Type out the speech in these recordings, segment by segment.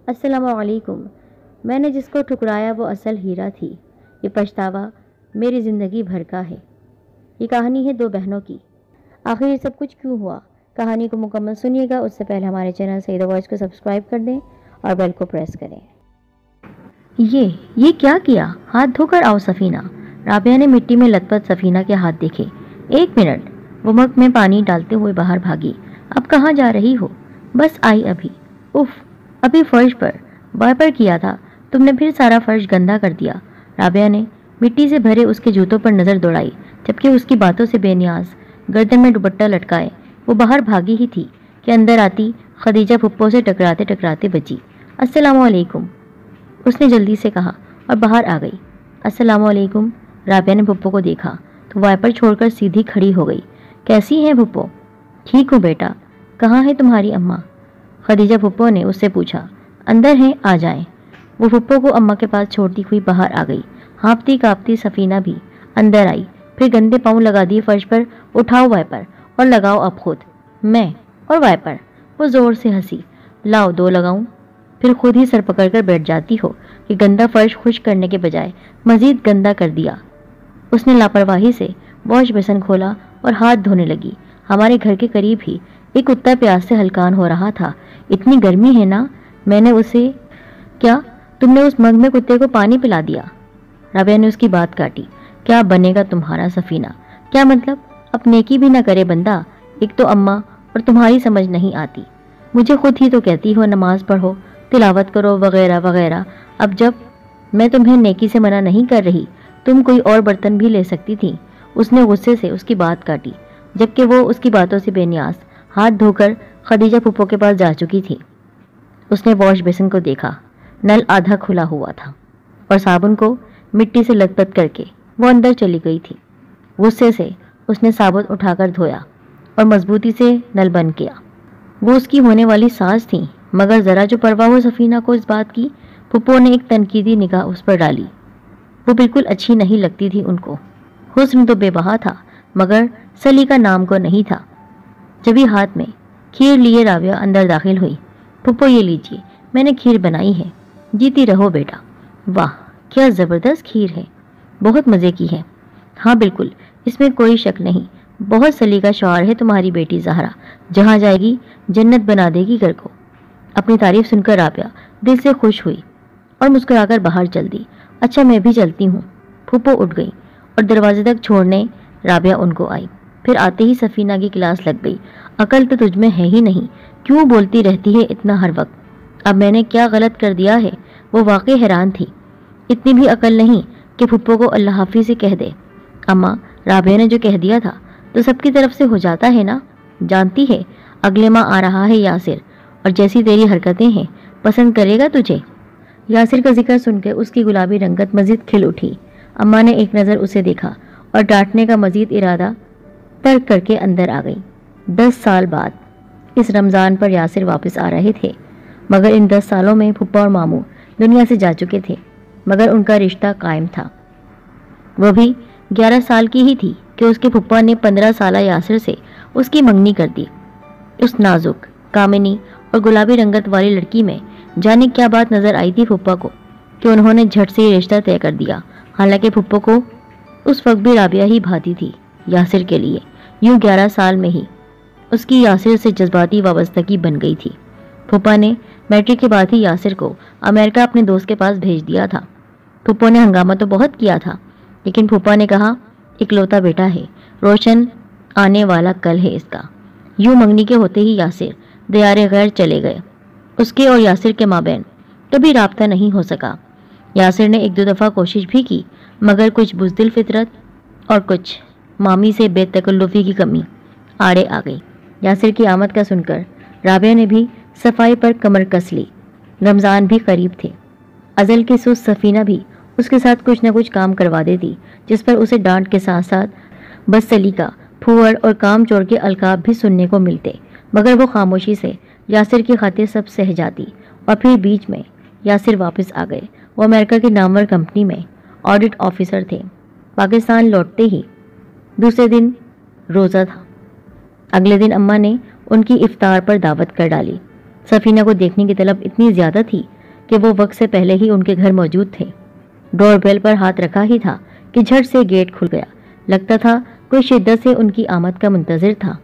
अस्सलाम वालेकुम। मैंने जिसको ठुकराया वो असल हीरा थी। ये पछतावा मेरी ज़िंदगी भर का है। ये कहानी है दो बहनों की। आखिर ये सब कुछ क्यों हुआ, कहानी को मुकम्मल सुनिएगा। उससे पहले हमारे चैनल सईदा वॉइस को सब्सक्राइब कर दें और बेल को प्रेस करें। ये क्या किया? हाथ धोकर आओ सफ़ीना। राबिया ने मिट्टी में लथपथ सफ़ीना के हाथ देखे। 1 मिनट। वो मग में पानी डालते हुए बाहर भागी। अब कहाँ जा रही हो? बस आई अभी। उफ, अभी फर्श पर वाइपर किया था, तुमने फिर सारा फर्श गंदा कर दिया। राबिया ने मिट्टी से भरे उसके जूतों पर नज़र दौड़ाई, जबकि उसकी बातों से बेनियाज गर्दन में दुपट्टा लटकाए वो बाहर भागी ही थी कि अंदर आती खदीजा फुप्पो से टकराते टकराते बची। अस्सलामु अलैकुम, उसने जल्दी से कहा और बाहर आ गई। अस्सलामु अलैकुम। राबिया ने फुप्पो को देखा तो वाइपर छोड़कर सीधी खड़ी हो गई। कैसी हैं फुप्पो? ठीक हूँ बेटा। कहाँ है तुम्हारी अम्मा? खदीजा फुप्पो ने उससे पूछा। अंदर हैं, आ जाएं। वो फुप्पो को अम्मा के पास छोड़ती हुई बाहर आ गई। हाँफती काँपती सफ़ीना भी अंदर आई, फिर गंदे पाँव लगा दिए फर्श पर। उठाओ वाइपर और लगाओ अब खुद। मैं और वाइपर? वो ज़ोर से हंसी। लाओ 2 लगाऊं? फिर खुद ही सर पकड़कर बैठ जाती हो कि गंदा फर्श खुश करने के बजाय मजीद गंदा कर दिया। उसने लापरवाही से वॉश बेसन खोला और हाथ धोने लगी। हमारे घर के करीब ही एक कुत्ता प्यास से हलकान हो रहा था। इतनी गर्मी है ना, मैंने उसे... क्या तुमने उस मग में कुत्ते को पानी पिला दिया? राबिया ने उसकी बात काटी। क्या बनेगा तुम्हारा सफ़ीना? क्या मतलब? अब नेकी भी ना करे बंदा। एक तो अम्मा और तुम्हारी समझ नहीं आती। मुझे खुद ही तो कहती हो नमाज पढ़ो, तिलावत करो, वगैरह वगैरह। अब जब मैं तुम्हें नेकी से मना नहीं कर रही, तुम कोई और बर्तन भी ले सकती थी। उसने गुस्से से उसकी बात काटी, जबकि वो उसकी बातों से बेनियाज हाथ धोकर खदीजा फुप्पो के पास जा चुकी थी। उसने वॉश बेसिन को देखा। नल आधा खुला हुआ था और साबुन को मिट्टी से लथपथ करके वो अंदर चली गई थी। गुस्से से उसने साबुन उठाकर धोया और मजबूती से नल बंद किया। वो उसकी होने वाली सास थी, मगर ज़रा जो परवाह हो सफ़ीना को इस बात की, फुप्पो ने एक तनकीदी निगाह उस पर डाली। वो बिल्कुल अच्छी नहीं लगती थी उनको। हुस्न तो बेबहा था, मगर सलीका नाम को नहीं था। जब ही हाथ में खीर लिए राबिया अंदर दाखिल हुई। फुप्पो ये लीजिए, मैंने खीर बनाई है, जीती रहो बेटा। वाह, क्या ज़बरदस्त खीर है, बहुत मज़े की है। हाँ बिल्कुल, इसमें कोई शक नहीं। बहुत सलीका शौहर है तुम्हारी बेटी ज़हरा, जहाँ जाएगी जन्नत बना देगी घर को। अपनी तारीफ सुनकर राबिया दिल से खुश हुई और मुस्कुराकर बाहर चल दी। अच्छा मैं भी चलती हूँ। फुप्पो उठ गई और दरवाजे तक छोड़ने राबिया उनको आई। फिर आते ही सफ़ीना की क्लास लग गई। अकल तो तुझमें है ही नहीं, क्यों बोलती रहती है इतना हर वक्त? अब मैंने क्या गलत कर दिया है? वो वाकई हैरान थी। इतनी भी अकल नहीं कि फुप्पो को अल्लाह हाफिज़ से कह दे। अम्मा, राबिया ने जो कह दिया था तो सबकी तरफ से हो जाता है ना। जानती है अगले माह आ रहा है यासिर, और जैसी तेरी हरकतें हैं पसंद करेगा तुझे। यासिर का जिक्र सुनकर उसकी गुलाबी रंगत मजीद खिल उठी। अम्मा ने एक नज़र उसे देखा और डांटने का मजीद इरादा तर्क करके अंदर आ गई। 10 साल बाद इस रमज़ान पर यासिर वापस आ रहे थे, मगर इन 10 सालों में फुप्पा और मामू दुनिया से जा चुके थे, मगर उनका रिश्ता कायम था। वह भी 11 साल की ही थी कि उसके फुप्पा ने 15 साला यासिर से उसकी मंगनी कर दी। उस नाजुक, कामिनी और गुलाबी रंगत वाली लड़की में जाने क्या बात नजर आई थी फुप्पा को कि उन्होंने झट से ये रिश्ता तय कर दिया। हालांकि फुप्पो को उस वक्त भी राबिया ही भाती थी यासिर के लिए। यूं 11 साल में ही उसकी यासिर से जज्बाती वाबस्तगी बन गई थी। फुप्पा ने मैट्रिक के बाद ही यासिर को अमेरिका अपने दोस्त के पास भेज दिया था। फुप्पो ने हंगामा तो बहुत किया था, लेकिन फुप्पा ने कहा इकलौता बेटा है, रोशन आने वाला कल है इसका। यूं मंगनी के होते ही यासिर दियारे गैर चले गए। उसके और यासिर के माबैन कभी राब्ता नहीं हो सका। यासिर ने 1-2 दफ़ा कोशिश भी की, मगर कुछ बुज़दिल फितरत और कुछ मामी से बेतकल्लुफ़ी की कमी आड़े आ गई। यासिर की आमद का सुनकर राबिया ने भी सफाई पर कमर कस ली। रमज़ान भी करीब थे। अज़ल की सुस्त सफ़ीना भी उसके साथ कुछ न कुछ काम करवा देती, जिस पर उसे डांट के साथ साथ बदसलीका, फूहड़ और काम चोर के अलकाब भी सुनने को मिलते, मगर वो खामोशी से यासिर की खातिर सब सह जाती। और फिर बीच में यासिर वापस आ गए। वो अमेरिका की नामवर कंपनी में ऑडिट ऑफिसर थे। पाकिस्तान लौटते ही दूसरे दिन रोज़ा था। अगले दिन अम्मा ने उनकी इफ्तार पर दावत कर डाली। सफ़ीना को देखने की तलब इतनी ज़्यादा थी कि वो वक्त से पहले ही उनके घर मौजूद थे। डोर बेल पर हाथ रखा ही था कि झट से गेट खुल गया। लगता था कोई शिद्दत से उनकी आमद का मुंतजिर था।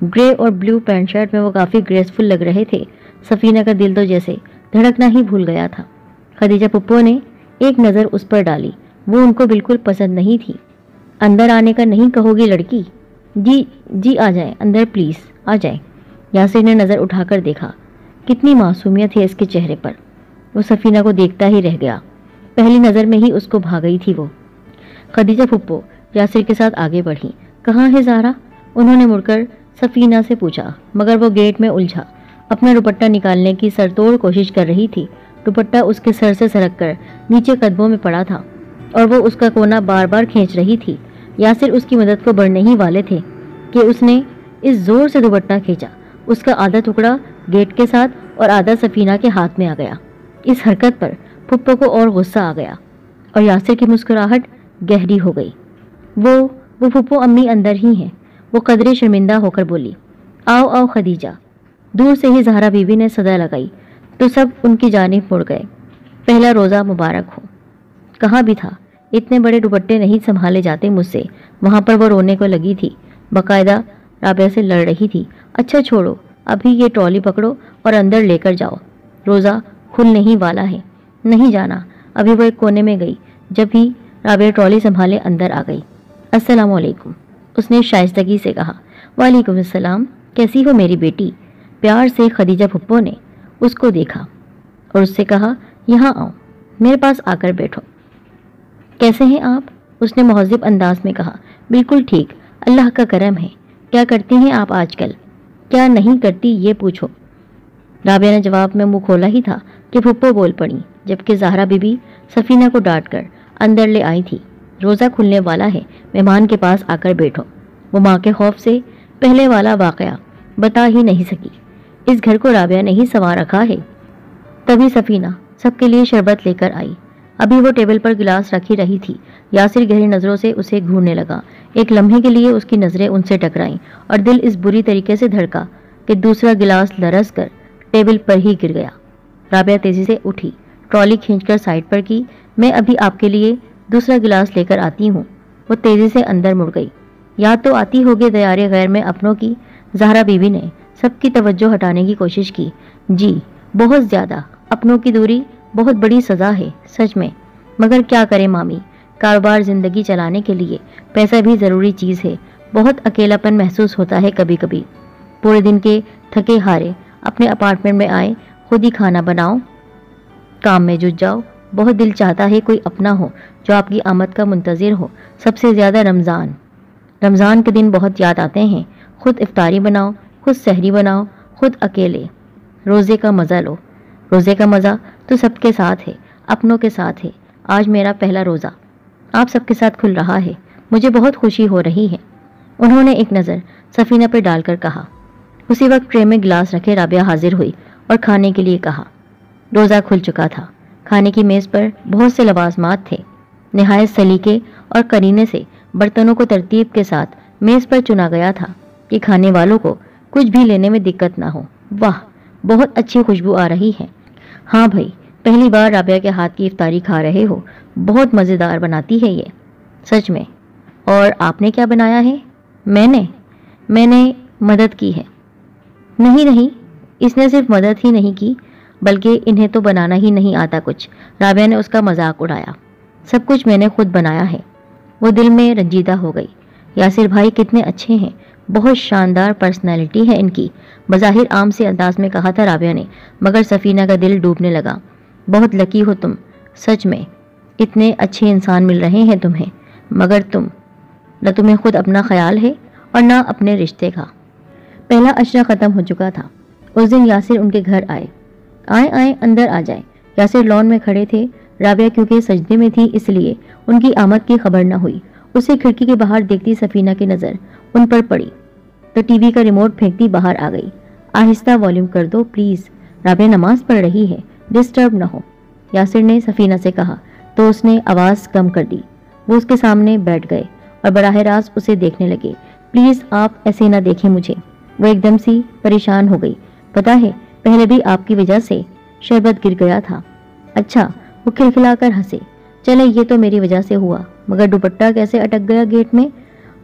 ग्रे और ब्लू पैंट शर्ट में वो काफ़ी ग्रेसफुल लग रहे थे। सफीना का दिल तो जैसे धड़कना ही भूल गया था। खदीजा पुप्पो ने एक नज़र उस पर डाली। वो उनको बिल्कुल पसंद नहीं थी। अंदर आने का नहीं कहोगी लड़की? जी जी आ जाए अंदर प्लीज़, आ जाए। यासिर ने नज़र उठाकर देखा। कितनी मासूमियत है इसके चेहरे पर। वो सफीना को देखता ही रह गया। पहली नज़र में ही उसको भा गई थी वो। खदीजा पुप्पो यासिर के साथ आगे बढ़ी। कहाँ है ज़ाहरा? उन्होंने मुड़कर सफीना से पूछा, मगर वो गेट में उलझा अपना दुपट्टा निकालने की सरतोड़ कोशिश कर रही थी। दुपट्टा उसके सर से सरक कर नीचे कदमों में पड़ा था और वो उसका कोना बार बार खींच रही थी। यासिर उसकी मदद को बढ़ने ही वाले थे कि उसने इस जोर से दुपट्टा खींचा। उसका आधा टुकड़ा गेट के साथ और आधा सफीना के हाथ में आ गया। इस हरकत पर पुप्पो को और गुस्सा आ गया और यासिर की मुस्कुराहट गहरी हो गई। वो पुप्पो अम्मी अंदर ही हैं। वो कदरे शर्मिंदा होकर बोली, आओ आओ खदीजा। दूर से ही ज़हरा बीबी ने सदा लगाई तो सब उनकी जानिब मुड़ गए। पहला रोज़ा मुबारक हो। कहाँ भी था, इतने बड़े दुपट्टे नहीं संभाले जाते मुझसे। वहाँ पर वो रोने को लगी थी, बाकायदा राबिया से लड़ रही थी। अच्छा छोड़ो, अभी ये ट्रॉली पकड़ो और अंदर लेकर जाओ, रोज़ा खुलने ही वाला है। नहीं जाना। अभी वो एक कोने में गई। जब ही राबिया ट्रॉली संभाले अंदर आ गई। अस्सलाम वालेकुम, उसने शाइस्तगी से कहा। वालेकुम अस्सलाम, कैसी हो मेरी बेटी? प्यार से खदीजा पुप्पो ने उसको देखा और उससे कहा, यहाँ आओ, मेरे पास आकर बैठो। कैसे हैं आप? उसने मुहज़्ज़िब अंदाज में कहा। बिल्कुल ठीक, अल्लाह का करम है। क्या करती हैं आप आजकल? क्या नहीं करती ये पूछो। राबिया ने जवाब में मुंह खोला ही था कि पुप्पो बोल पड़ी, जबकि ज़हरा बीबी सफीना को डांट कर अंदर ले आई थी। रोज़ा खुलने वाला है, मेहमान के पास आकर बैठो। वो माँ के खौफ से पहले वाला वाक़या बता ही नहीं सकी। इस घर को राबिया ने ही संवार रखा है। तभी सफीना सबके लिए शरबत लेकर आई। अभी वो टेबल पर गिलास रखी रही थी। यासिर गहरी नज़रों से उसे घूरने लगा। एक लम्हे के लिए उसकी नज़रें उनसे टकराईं और दिल इस बुरी तरीके से धड़का कि दूसरा गिलास लरस कर टेबल पर ही गिर गया। राबिया तेजी से उठी, ट्रॉली खींचकर साइड पर की। मैं अभी आपके लिए दूसरा गिलास लेकर आती हूँ। वो तेजी से अंदर मुड़ गई। याद तो आती होगी दयारे गैर में अपनों की। ज़हरा बीबी ने सबकी तवज्जो हटाने की कोशिश की। जी बहुत ज़्यादा। अपनों की दूरी बहुत बड़ी सज़ा है सच में, मगर क्या करें मामी, कारोबार ज़िंदगी चलाने के लिए पैसा भी ज़रूरी चीज़ है। बहुत अकेलापन महसूस होता है कभी कभी। पूरे दिन के थके हारे अपने अपार्टमेंट में आए, खुद ही खाना बनाओ, काम में जुट जाओ। बहुत दिल चाहता है कोई अपना हो जो आपकी आमद का मुंतज़िर हो। सबसे ज़्यादा रमज़ान के दिन बहुत याद आते हैं। खुद इफ्तारी बनाओ, खुद सहरी बनाओ, खुद अकेले रोज़े का मज़ा लो। रोज़े का मज़ा तो सबके साथ है, अपनों के साथ है। आज मेरा पहला रोज़ा आप सबके साथ खुल रहा है, मुझे बहुत खुशी हो रही है। उन्होंने एक नज़र सफीना पर डालकर कहा। उसी वक्त ट्रे में गिलास रखे राबिया हाजिर हुई और खाने के लिए कहा। रोज़ा खुल चुका था। खाने की मेज़ पर बहुत से लवाजमात थे। निहायत सलीके और करीने से बर्तनों को तरतीब के साथ मेज़ पर चुना गया था कि खाने वालों को कुछ भी लेने में दिक्कत ना हो। वाह, बहुत अच्छी खुशबू आ रही है। हाँ भाई, पहली बार राबिया के हाथ की इफ्तारी खा रहे हो। बहुत मज़ेदार बनाती है ये, सच में। और आपने क्या बनाया है? मैंने मदद की है। नहीं, इसने सिर्फ मदद ही नहीं की, बल्कि इन्हें तो बनाना ही नहीं आता कुछ। राबिया ने उसका मजाक उड़ाया। सब कुछ मैंने खुद बनाया है। वो दिल में रंजीदा हो गई। यासिर भाई कितने अच्छे हैं, बहुत शानदार पर्सनैलिटी है इनकी। बज़ाहिर आम से अंदाज में कहा था राबिया ने, मगर सफीना का दिल डूबने लगा। बहुत लकी हो तुम, सच में। इतने अच्छे इंसान मिल रहे हैं तुम्हें, मगर न तुम्हें खुद अपना ख्याल है और ना अपने रिश्ते का। पहला अशरा ख़त्म हो चुका था। उस दिन यासिर उनके घर आए अंदर आ जाए। यासिर लॉन में खड़े थे। राबिया क्योंकि सजदे में थी इसलिए उनकी आमद की खबर न हुई। उसे खिड़की के बाहर देखती सफीना की नज़र उन पर पड़ी तो टीवी का रिमोट फेंकती बाहर आ गई। आहिस्ता वॉल्यूम कर दो प्लीज़, राबिया नमाज पढ़ रही है, डिस्टर्ब न हो, यासिर ने सफीना से कहा तो उसने आवाज़ कम कर दी। वो उसके सामने बैठ गए और बराह रास्त उसे देखने लगे। प्लीज़ आप ऐसे ना देखें मुझे। वो एकदम सी परेशान हो गई। पता है, पहले भी आपकी वजह से शरबत गिर गया था। अच्छा, वो खिलखिलाकर हंसे। चले, ये तो मेरी वजह से हुआ, मगर दुपट्टा कैसे अटक गया गेट में?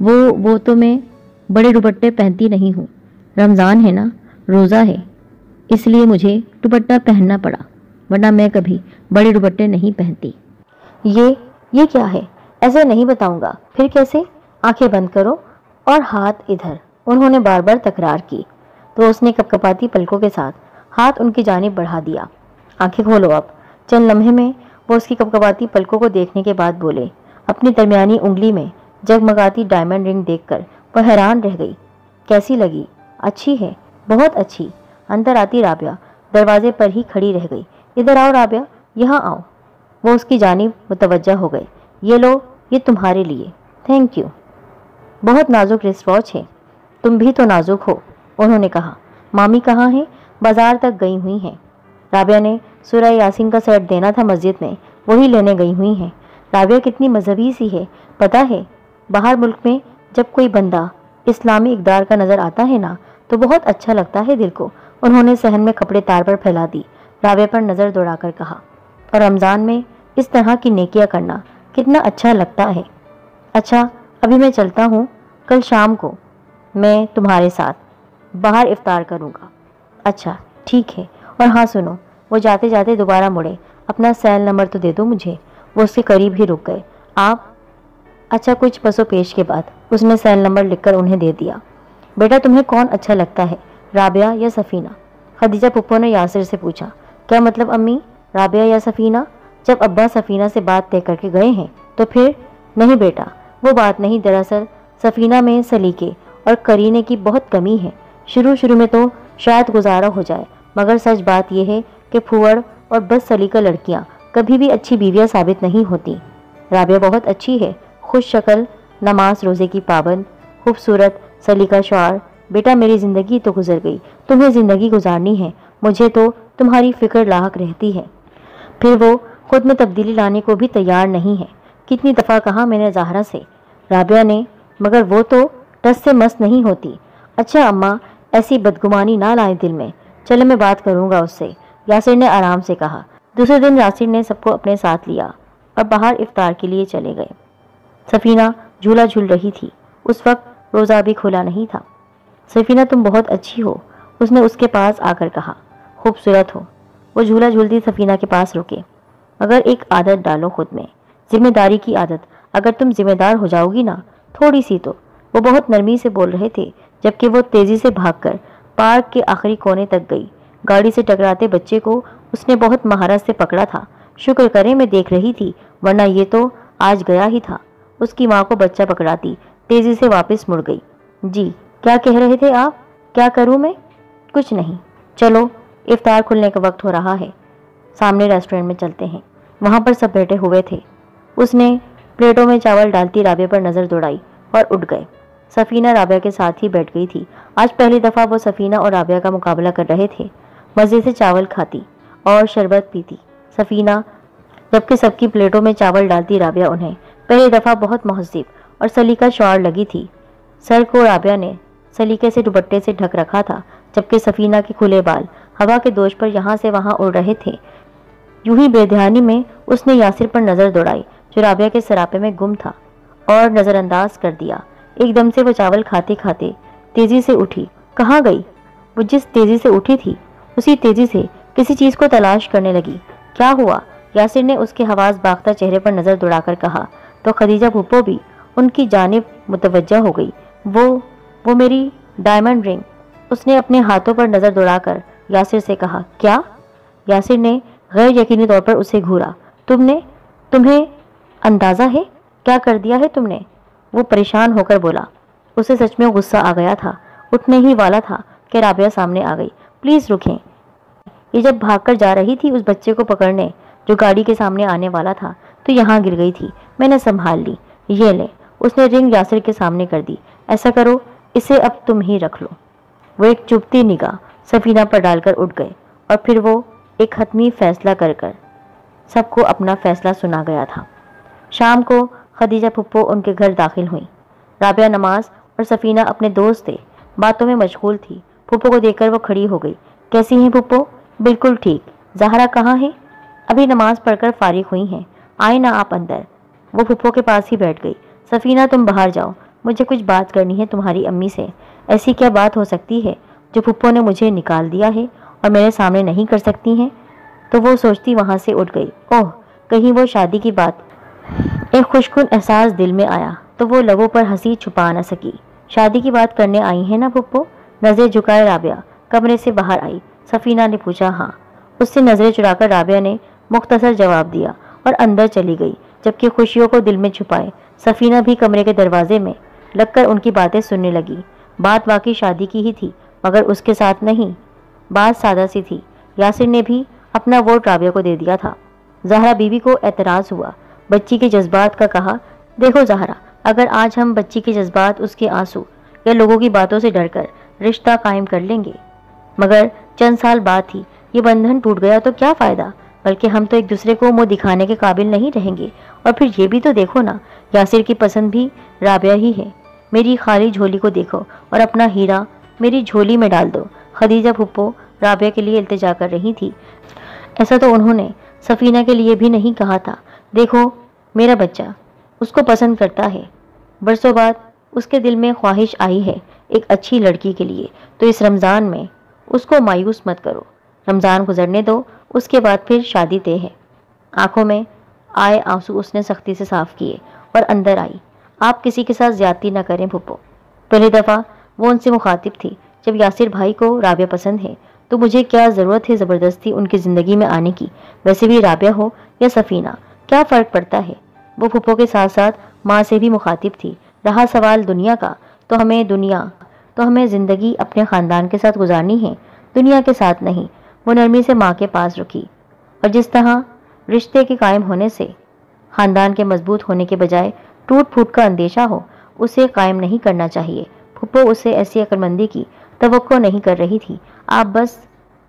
वो तो मैं बड़े दुपट्टे पहनती नहीं हूँ। रमज़ान है ना, रोज़ा है, इसलिए मुझे दुपट्टा पहनना पड़ा, वरना मैं कभी बड़े दुपट्टे नहीं पहनती। ये क्या है? ऐसे नहीं बताऊंगा। फिर कैसे? आंखें बंद करो और हाथ इधर। उन्होंने बार बार तकरार की तो उसने कपकपाती पलकों के साथ हाथ उनकी जानिब बढ़ा दिया। आंखें खोलो अब। चंद लम्हे में वो उसकी कपकपाती पलकों को देखने के बाद बोले। अपनी दरमियानी उंगली में जगमगाती डायमंड रिंग देखकर वह हैरान रह गई। कैसी लगी? अच्छी है, बहुत अच्छी। अंदर आती राबिया दरवाजे पर ही खड़ी रह गई। इधर आओ राबिया, यहाँ आओ। वो उसकी जानिब मुतवज्जा हो गए। ये लो, ये तुम्हारे लिए। Thank you. बहुत नाजुक रिस्ट वॉच है। तुम भी तो नाजुक हो, उन्होंने कहा। मामी कहाँ हैं? बाजार तक गई हुई हैं। राबिया ने सूरह यासीन का सेट देना था मस्जिद में, वही लेने गई हुई हैं। राबिया कितनी मजहबी सी है, पता है? बाहर मुल्क में जब कोई बंदा इस्लामी इक़दार का नज़र आता है ना, तो बहुत अच्छा लगता है दिल को। उन्होंने सहन में कपड़े तार पर फैला दी। राबिया पर नज़र दौड़ाकर कहा, और रमज़ान में इस तरह की नेकियां करना कितना अच्छा लगता है। अच्छा, अभी मैं चलता हूँ। कल शाम को मैं तुम्हारे साथ बाहर इफ्तार करूँगा। अच्छा, ठीक है। और हाँ सुनो, वो जाते जाते दोबारा मुड़े। अपना सेल नंबर तो दे दो मुझे। वो उसके करीब ही रुक गए। आप? अच्छा, कुछ पसो पेश के बाद उसने सेल नंबर लिखकर उन्हें दे दिया। बेटा, तुम्हें कौन अच्छा लगता है, राबिया या सफ़ीना? खदीजा पुप्पो ने यासिर से पूछा। क्या मतलब अम्मी, राबिया या सफ़ीना? जब अब्बा सफ़ीना से बात तय करके गए हैं तो फिर? नहीं बेटा, वो बात नहीं। दरअसल सफ़ीना में सलीके और करीने की बहुत कमी है। शुरू में तो शायद गुजारा हो जाए, मगर सच बात यह है कि फूहड़ और बस सलीका लड़कियां कभी भी अच्छी बीवियां साबित नहीं होती। राबिया बहुत अच्छी है, खुश शक्ल, नमाज रोज़े की पाबंद, खूबसूरत, सलीका शार। बेटा, मेरी ज़िंदगी तो गुजर गई, तुम्हें ज़िंदगी गुजारनी है। मुझे तो तुम्हारी फ़िक्र लाहक रहती है। फिर वो खुद में तब्दीली लाने को भी तैयार नहीं है। कितनी दफ़ा कहा मैंने ज़ाहरा से, राबिया ने, मगर वो तो टस से मस नहीं होती। अच्छा अम्मा, ऐसी बदगुमानी ना लाए दिल में। चलो, मैं बात करूँगा उससे, यासिर ने आराम से कहा। दूसरे दिन यासिर ने सबको अपने साथ लिया और बाहर इफ्तार के लिए चले गए। सफ़ीना झूला झूल रही थी। उस वक्त रोज़ा भी खुला नहीं था। सफ़ीना, तुम बहुत अच्छी हो, उसने उसके पास आकर कहा। खूबसूरत हो। वो झूला झूलती सफ़ीना के पास रुके। अगर एक आदत डालो खुद में, जिम्मेदारी की आदत। अगर तुम जिम्मेदार हो जाओगी ना, थोड़ी सी तो। वो बहुत नरमी से बोल रहे थे, जबकि वो तेज़ी से भागकर पार्क के आखिरी कोने तक गई। गाड़ी से टकराते बच्चे को उसने बहुत महारत से पकड़ा था। शुक्र करे मैं देख रही थी, वरना ये तो आज गया ही था। उसकी माँ को बच्चा पकड़ाती तेज़ी से वापस मुड़ गई। जी, क्या कह रहे थे आप? क्या करूँ मैं? कुछ नहीं। चलो, इफ्तार खुलने का वक्त हो रहा है, सामने रेस्टोरेंट में चलते हैं। वहाँ पर सब बैठे हुए थे। उसने प्लेटों में चावल डालती राबिया पर नज़र दौड़ाई और उठ गए। सफ़ीना राबिया के साथ ही बैठ गई थी। आज पहली दफ़ा वो सफ़ीना और राबिया का मुकाबला कर रहे थे। मज़े से चावल खाती और शरबत पीती सफ़ीना, जबकि सबकी प्लेटों में चावल डालती राबिया उन्हें पहली दफ़ा बहुत महज़्ज़ब और सलीका शार लगी थी। सर को राबिया ने सलीके से दुपट्टे से ढक रखा था, जबकि सफ़ीना के खुले बाल हवा के दोष पर यहाँ से वहाँ उड़ रहे थे। यूं ही बेध्यानी में उसने यासिर पर नज़र दौड़ाई, जो राबिया के सरापे में गुम था, और नज़रअंदाज कर दिया। एकदम से वो चावल खाते खाते तेज़ी से उठी। कहाँ गई? वो जिस तेज़ी से उठी थी, उसी तेज़ी से किसी चीज़ को तलाश करने लगी। क्या हुआ? यासिर ने उसके हवास बाख्ता चेहरे पर नज़र दौड़ाकर कहा, तो खदीजा भुप्पो भी उनकी जानिब मुतवज्जा हो गई। वो मेरी डायमंड रिंग। उसने अपने हाथों पर नज़र दौड़ाकर यासिर से कहा। क्या? यासिर ने गैर यकीनी तौर पर उसे घूरा। तुम्हें अंदाज़ा है क्या कर दिया है तुमने? वो परेशान होकर बोला। उसे सच में गुस्सा आ गया था। उठने ही वाला था कि राबिया सामने आ गई। प्लीज़ रुकें। ये जब भागकर जा रही थी उस बच्चे को पकड़ने जो गाड़ी के सामने आने वाला था, तो यहाँ गिर गई थी। मैंने संभाल ली। ये ले। उसने रिंग यासिर के सामने कर दी। ऐसा करो, इसे अब तुम ही रख लो। वो एक चुभती निगाह सफ़ीना पर डालकर उठ गए, और फिर वो एक हतमी फैसला कर सबको अपना फैसला सुना गया था। शाम को खदीजा फुप्पो उनके घर दाखिल हुई। राबिया नमाज और सफ़ीना अपने दोस्त थे, बातों में मशगूल थी। फुप्पो को देखकर वो खड़ी हो गई। कैसी हैं फुप्पो? बिल्कुल ठीक। زہرا کہاں ہے؟ ابھی نماز پڑھ کر فارغ ہوئی ہیں، آئے نا آپ اندر۔ وہ پھپھو کے پاس ہی بیٹھ گئی۔ سفینہ تم باہر جاؤ، مجھے کچھ بات کرنی ہے تمہاری امی سے۔ ایسی کیا بات ہو سکتی ہے جو پھپھو نے مجھے نکال دیا ہے اور میرے سامنے نہیں کر سکتی ہیں؟ تو وہ سوچتی وہاں سے اٹھ گئی۔ اوہ، کہیں وہ شادی کی بات۔ ایک خوشکن احساس دل میں آیا تو وہ لبوں پر ہنسی چھپا نہ سکی۔ شادی کی بات کرنے آئی ہیں نا پھپھو؟ نظریں جھکائے رابعہ کمرے سے باہر آئی۔ سفینہ نے پوچھا ہاں۔ اس سے نظریں چرا کر رابعہ نے مختصر جواب دیا اور اندر چلی گئی، جبکہ خوشیوں کو دل میں چھپائے سفینہ بھی کمرے کے دروازے میں لگ کر ان کی باتیں سننے لگی۔ بات واقعی شادی کی ہی تھی، مگر اس کے ساتھ نہیں۔ بات سادہ سی تھی۔ یاسر نے بھی اپنا ووٹ رابعہ کو دے دیا تھا۔ زہرا بیوی کو اعتراض ہوا۔ بچی کے جذبات کا کہا، دیکھو زہرا، اگر آج ہم بچی کے جذبات، اس کے آنسو یا لوگوں کی باتوں سے ڈر کر رشتہ قائم کر لیں گے، مگر چند سال بعد ہی یہ بندھن ٹوٹ گیا تو کیا فائدہ؟ بلکہ ہم تو ایک دوسرے کو منہ دکھانے کے قابل نہیں رہیں گے۔ اور پھر یہ بھی تو دیکھو نا، یاسر کی پسند بھی رابعہ ہی ہے۔ میری خالی جھولی کو دیکھو اور اپنا ہیرا میری جھولی میں ڈال دو۔ خدیجہ پھپھو رابعہ کے لیے التجا کر رہی تھی۔ ایسا تو انہوں نے سفینہ کے لیے بھی نہیں کہا تھا۔ دیکھو میرا بچہ اس کو پسند کرتا ہے، برسوں بعد اس کے دل میں خواہش آئی ہے ایک اچھی لڑکی کے لیے، تو اس رمضان میں اس کو مایوس مت کرو۔ رمضان گزرنے دو، اس کے بعد پھر شادی طے ہے۔ آنکھوں میں آئے آنسو اس نے سختی سے صاف کیے اور اندر آئی۔ آپ کسی کے ساتھ زیادتی نہ کریں پھپھو۔ پہلی دفعہ وہ ان سے مخاطب تھی۔ جب یاسر بھائی کو رابعہ پسند ہے تو مجھے کیا ضرورت ہے زبردستی ان کی زندگی میں آنے کی؟ ویسے بھی رابعہ ہو یا سفینہ، کیا فرق پڑتا ہے؟ وہ پھپھو کے ساتھ ساتھ ماں سے بھی مخاطب تھی۔ رہا سوال دنیا کا، تو ہمیں زندگی اپنے خاندان کے ساتھ گزارنی ہے، دنیا کے ساتھ نہیں۔ وہ نرمی سے ماں کے پاس رکی۔ اور جس طرح رشتے کے قائم ہونے سے خاندان کے مضبوط ہونے کے بجائے ٹوٹ پھوٹ کا اندیشہ ہو، اسے قائم نہیں کرنا چاہیے۔ پھپھو اسے ایسی عقل مندی کی توقع نہیں کر رہی تھی۔ آپ بس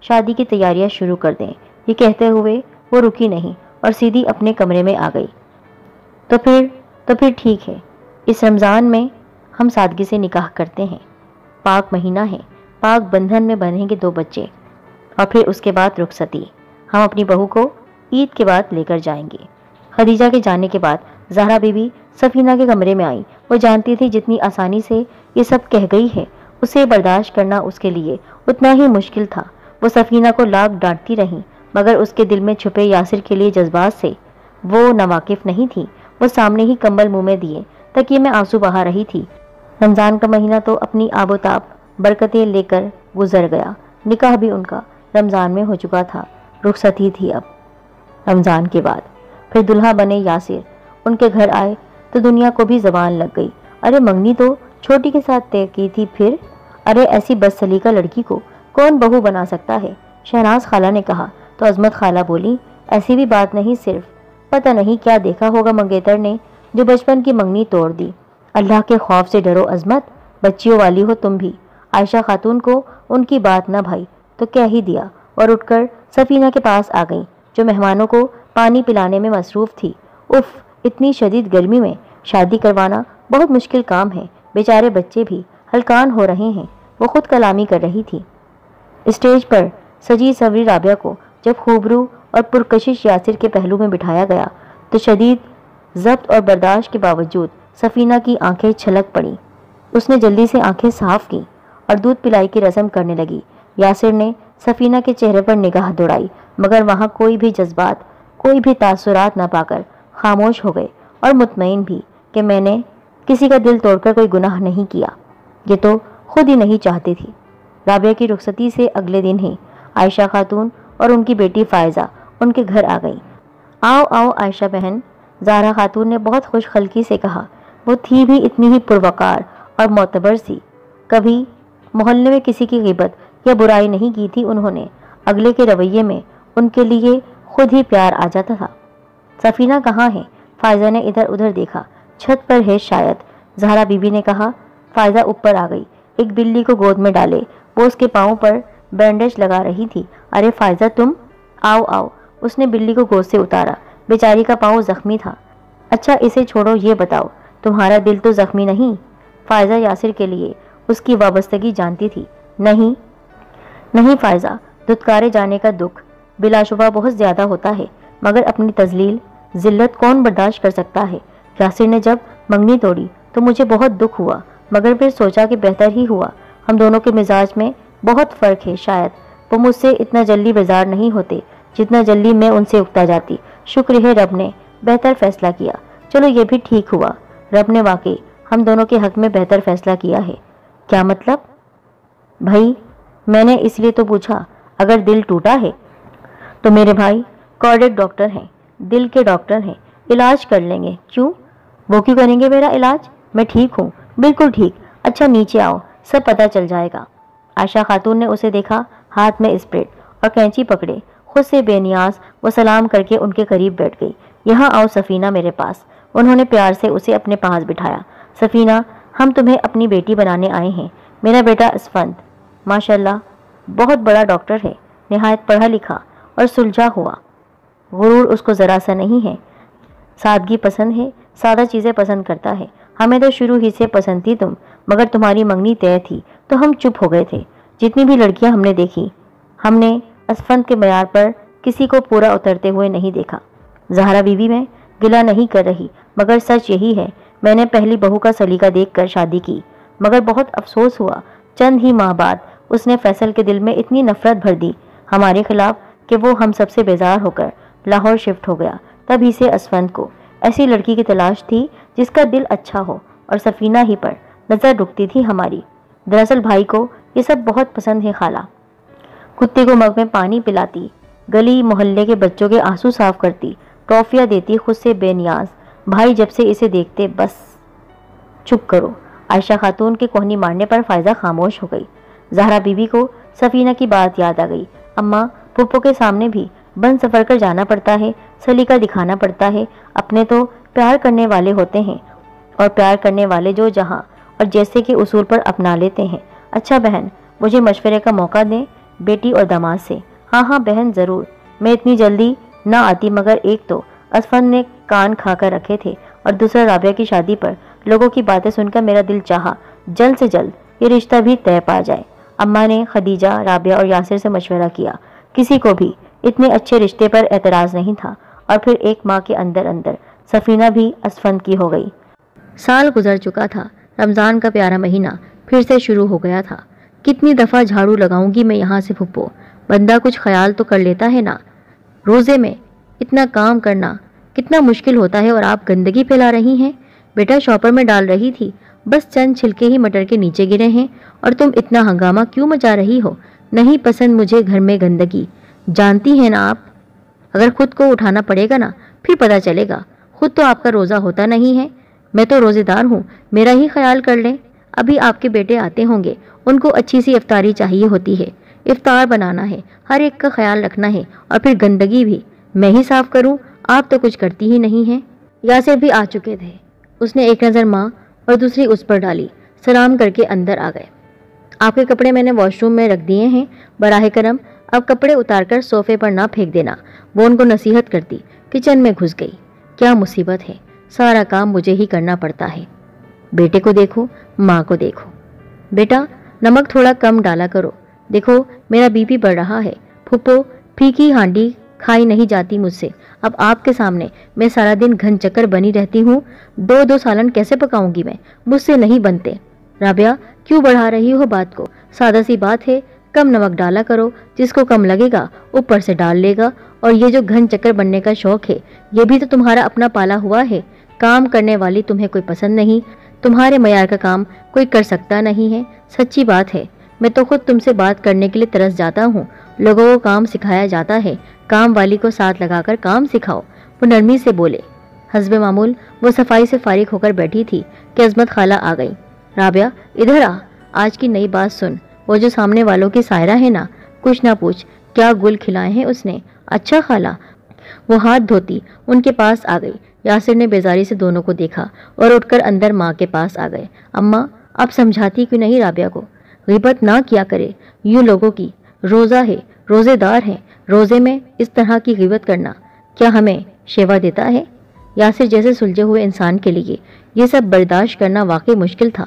شادی کی تیاریاں شروع کر دیں، یہ کہتے ہوئے وہ رکی نہیں اور سیدھی اپنے کمرے میں آ گئی۔ تو پھر ٹھیک ہے، اس رمضان میں ہم سادگی سے نکاح کرتے ہیں۔ پاک مہینہ ہے، پاک بندھن میں بندھیں گے 2 بچے، اور پھر اس کے بعد رخصتی۔ ہم اپنی بہو کو عید کے بعد لے کر جائیں گے۔ خدیجہ کے جانے کے بعد زہرا بیوی سفینہ کے کمرے میں آئی۔ وہ جانتی تھی جتنی آسانی سے یہ سب کہہ گئی ہے، اسے برداشت کرنا اس کے لیے اتنا ہی مشکل تھا۔ وہ سفینہ کو لاکھ ڈانٹتی رہی، مگر اس کے دل میں چھپے یاسر کے لیے جذبات سے وہ ناواقف نہیں تھی۔ وہ سامنے ہی کمبل منہ میں دیے تکیے میں آنسو بہا رہی تھی۔ رمضان کا مہینہ تو اپنی آب و تاب برکتیں لے کر گزر گیا۔ نکاح بھی ان کا رمضان میں ہو چکا تھا، رخصتی تھی اب رمضان کے بعد۔ پھر دلہا بنے یاسر ان کے گھر آئے تو دنیا کو بھی زبان لگ گئی۔ ارے منگنی تو چھوٹی کے ساتھ طے کی تھی، پھر ارے ایسی بد سلیقہ لڑکی کو کون بہو بنا سکتا ہے؟ شہناز خالہ نے کہا تو عظمت خالہ بولی، ایسی بھی بات نہیں، صرف پتہ نہیں کیا دیکھا ہوگا منگیتر نے جو بچپن کی منگنی توڑ دی۔ اللہ کے خوف سے ڈرو عظمت، بچیوں والی ہو تم بھی۔ عائشہ خاتون کو ان کی بات نہ بھائی تو کہہ ہی دیا اور اٹھ کر سفینہ کے پاس آ گئی جو مہمانوں کو پانی پلانے میں مصروف تھی۔ اف، اتنی شدید گرمی میں شادی کروانا بہت مشکل کام ہے، بیچارے بچے بھی ہلکان ہو رہے ہیں۔ وہ خود کلامی کر رہی تھی۔ اسٹیج پر سجی سوری رابعہ کو جب خوبرو اور پرکشش یاسر کے پہلو میں بٹھایا گیا تو شدید ضبط اور برداشت کے باوجود سفینہ کی آنکھیں چھلک پڑیں۔ اس نے جلدی سے آنکھیں صاف کی اور دودھ پلائی کی رسم کرنے لگی۔ یاسر نے سفینہ کے چہرے پر نگاہ دوڑائی، مگر وہاں کوئی بھی جذبات، کوئی بھی تاثرات نہ پا کر خاموش ہو گئے اور مطمئن بھی کہ میں نے کسی کا دل توڑ کر کوئی گناہ نہیں کیا، یہ تو خود ہی نہیں چاہتی تھی۔ رابعہ کی رخصتی سے اگلے دن ہی عائشہ خاتون اور ان کی بیٹی فائزہ ان کے گھر آ گئی۔ آؤ آؤ عائشہ بہن، زہرا خاتون نے بہت خوش خلقی سے کہا۔ وہ تھی بھی اتنی ہی پروقار اور معتبر سی، کبھی محلے میں کسی کی غیبت یا برائی نہیں کی تھی انہوں نے۔ اگلے کے رویے میں ان کے لیے خود ہی پیار آ جاتا تھا۔ سفینہ کہاں ہے؟ فائزہ نے ادھر ادھر دیکھا، چھت پر ہے شاید۔ زہرا بیوی نے کہا۔ فائزہ اوپر آ گئی، ایک بلی کو گود میں ڈالے وہ اس کے پاؤں پر بینڈیج لگا رہی تھی۔ ارے فائزہ تم، آؤ آؤ۔ اس نے بلی کو گود سے اتارا، بیچاری کا پاؤں زخمی تھا۔ اچھا اسے چھوڑو، یہ بتاؤ تمہارا دل تو زخمی نہیں؟ فائزہ یاسر کے لیے اس کی وابستگی جانتی تھی۔ نہیں فائزہ، دھتکارے جانے کا دکھ بلا شبہ بہت زیادہ ہوتا ہے، مگر اپنی تذلیل ذلت کون برداشت کر سکتا ہے؟ یاسر نے جب منگنی توڑی تو مجھے بہت دکھ ہوا، مگر پھر سوچا کہ بہتر ہی ہوا۔ ہم دونوں کے مزاج میں بہت فرق ہے، شاید وہ مجھ سے اتنا جلدی بیزار نہیں ہوتے جتنا جلدی میں ان سے اکتا جاتی۔ شکر ہے رب نے بہتر فیصلہ کیا۔ چلو یہ بھی ٹھیک ہوا، رب نے واقعی ہم دونوں کے حق میں بہتر فیصلہ کیا ہے۔ کیا مطلب؟ بھائی میں نے اس لیے تو پوچھا، اگر دل ٹوٹا ہے تو میرے بھائی کارڈیک ڈاکٹر ہیں، دل کے ڈاکٹر ہیں، علاج کر لیں گے۔ کیوں؟ وہ کیوں کریں گے میرا علاج؟ میں ٹھیک ہوں، بالکل ٹھیک۔ اچھا نیچے آؤ، سب پتہ چل جائے گا۔ عائشہ خاتون نے اسے دیکھا، ہاتھ میں اسپریڈ اور کینچی پکڑے، خود سے بے نیاز وہ سلام کر کے ان کے قریب بیٹھ گئی۔ یہاں آؤ سفینہ میرے پاس۔ انہوں نے پیار سے اسے اپنے پاس بٹھایا۔ سفینہ، ہم تمہیں اپنی بیٹی بنانے آئے ہیں۔ میرا بیٹا اسفند ماشاءاللہ بہت بڑا ڈاکٹر ہے، نہایت پڑھا لکھا اور سلجھا ہوا۔ غرور اس کو ذرا سا نہیں ہے، سادگی پسند ہے، سادہ چیزیں پسند کرتا ہے۔ ہمیں تو شروع ہی سے پسند تھی تم، مگر تمہاری منگنی طے تھی تو ہم چپ ہو گئے تھے۔ جتنی بھی لڑکیاں ہم نے دیکھی، ہم نے اسفند کے معیار پر کسی کو پورا اترتے ہوئے نہیں دیکھا۔ زہرا بی بی میں گلہ نہیں کر رہی، مگر سچ یہی ہے، میں نے پہلی بہو کا سلیقہ دیکھ کر شادی کی، مگر بہت افسوس ہوا چند ہی ماہ بعد اس نے فیصل کے دل میں اتنی نفرت بھر دی ہمارے خلاف کہ وہ ہم سب سے بیزار ہو کر لاہور شفٹ ہو گیا۔ تب ہی سے اسفند کو ایسی لڑکی کی تلاش تھی جس کا دل اچھا ہو، اور سفینہ ہی پر نظر رکتی تھی ہماری۔ دراصل بھائی کو یہ سب بہت پسند ہے خالہ۔ کتے کو مگ میں پانی پلاتی، گلی محلے کے بچوں کے آنسو صاف کرتی، ٹرافیاں دیتی، خود سے بے نیاز۔ بھائی جب سے اسے دیکھتے بس۔ چپ کرو۔ عائشہ خاتون کے کوہنی مارنے پر فائزہ خاموش ہو گئی۔ زہرا بی بی کو سفینہ کی بات یاد آ گئی۔ اماں، پھپھو کے سامنے بھی بن سفر کر جانا پڑتا ہے، سلیقہ دکھانا پڑتا ہے۔ اپنے تو پیار کرنے والے ہوتے ہیں، اور پیار کرنے والے جو جہاں اور جیسے کے اصول پر اپنا لیتے ہیں۔ اچھا بہن، مجھے مشورے کا موقع دیں بیٹی اور داماد سے۔ ہاں ہاں بہن ضرور، میں اتنی جلدی نہ آتی، مگر ایک تو اسفند نے کان کھا کر رکھے تھے، اور دوسرا رابعہ کی شادی پر لوگوں کی باتیں سن کر میرا دل چاہا جلد سے جلد یہ رشتہ بھی طے پا جائے۔ اماں نے خدیجہ، رابعہ اور یاسر سے مشورہ کیا، کسی کو بھی اتنے اچھے رشتے پر اعتراض نہیں تھا، اور پھر ایک ماہ کے اندر اندر سفینہ بھی اسفند کی ہو گئی۔ سال گزر چکا تھا، رمضان کا پیارا مہینہ پھر سے شروع ہو گیا تھا۔ کتنی دفعہ جھاڑو لگاؤں گی میں یہاں سے پھپھو، بندہ کچھ خیال تو کر لیتا ہے نا۔ روزے میں اتنا کام کرنا کتنا مشکل ہوتا ہے، اور آپ گندگی پھیلا رہی ہیں۔ بیٹا شاپر میں ڈال رہی تھی، بس چند چھلکے ہی مٹر کے نیچے گرے ہیں، اور تم اتنا ہنگامہ کیوں مچا رہی ہو؟ نہیں پسند مجھے گھر میں گندگی، جانتی ہیں نا آپ۔ اگر خود کو اٹھانا پڑے گا نا پھر پتہ چلے گا۔ خود تو آپ کا روزہ ہوتا نہیں ہے، میں تو روزے دار ہوں، میرا ہی خیال کر لیں۔ ابھی آپ کے بیٹے آتے ہوں گے، ان کو اچھی سی افطاری چاہیے ہوتی ہے، افطار بنانا ہے، ہر ایک کا خیال رکھنا ہے، اور پھر گندگی بھی میں ہی صاف کروں؟ آپ تو کچھ کرتی ہی نہیں ہیں۔ یاسر بھی آ چکے تھے، اس نے ایک نظر ماں اور دوسری اس پر ڈالی، سلام کر کے اندر آ گئے۔ آپ کے کپڑے میں نے واش روم میں رکھ دیے ہیں، براہ کرم اب کپڑے اتار کر صوفے پر نہ پھینک دینا۔ وہ ان کو نصیحت کرتی کچن میں گھس گئی۔ کیا مصیبت ہے، سارا کام مجھے ہی کرنا پڑتا ہے۔ بیٹے کو دیکھو، ماں کو دیکھو۔ بیٹا نمک تھوڑا کم ڈالا کرو، دیکھو میرا بی پی بڑھ رہا ہے۔ پھپھو پھیکی ہانڈی کھائی نہیں جاتی مجھ سے، اب آپ کے سامنے میں سارا دن گھن چکر بنی رہتی ہوں، دو سالن کیسے پکاؤں گی میں؟ مجھ سے نہیں بنتے۔ رابعہ کیوں بڑھا رہی ہو بات کو؟ سادہ سی بات ہے، کم نمک ڈالا کرو، جس کو کم لگے گا اوپر سے ڈال لے گا۔ اور یہ جو گھن چکر بننے کا شوق ہے، یہ بھی تو تمہارا اپنا پالا ہوا ہے۔ کام کرنے والی تمہیں کوئی پسند نہیں، تمہارے معیار کا کام کوئی کر سکتا نہیں ہے۔ سچی بات ہے، میں تو خود تم سے بات کرنے کے لیے ترس جاتا ہوں۔ لوگوں کو کام سکھایا جاتا ہے، کام والی کو ساتھ لگا کر کام سکھاؤ۔ وہ نرمی سے بولے۔ حسب معمول وہ صفائی سے فارغ ہو کر بیٹھی تھی کہ عظمت خالہ آ گئی۔ رابعہ ادھر آ، آج کی نئی بات سن۔ وہ جو سامنے والوں کی سائرہ ہے نا، کچھ نہ پوچھ کیا گل کھلائے ہیں اس نے۔ اچھا خالہ۔ وہ ہاتھ دھوتی ان کے پاس آ گئی۔ یاسر نے بیزاری سے دونوں کو دیکھا اور اٹھ کر اندر ماں کے پاس آ گئے۔ اماں اب سمجھاتی کیوں نہیں رابعہ کو؟ غیبت نہ کیا کرے یوں لوگوں کی، روزہ ہے، روزے دار ہے، روزے میں اس طرح کی غیبت کرنا کیا ہمیں شیوا دیتا ہے؟ یاسر جیسے سلجھے ہوئے انسان کے لیے یہ سب برداشت کرنا واقعی مشکل تھا۔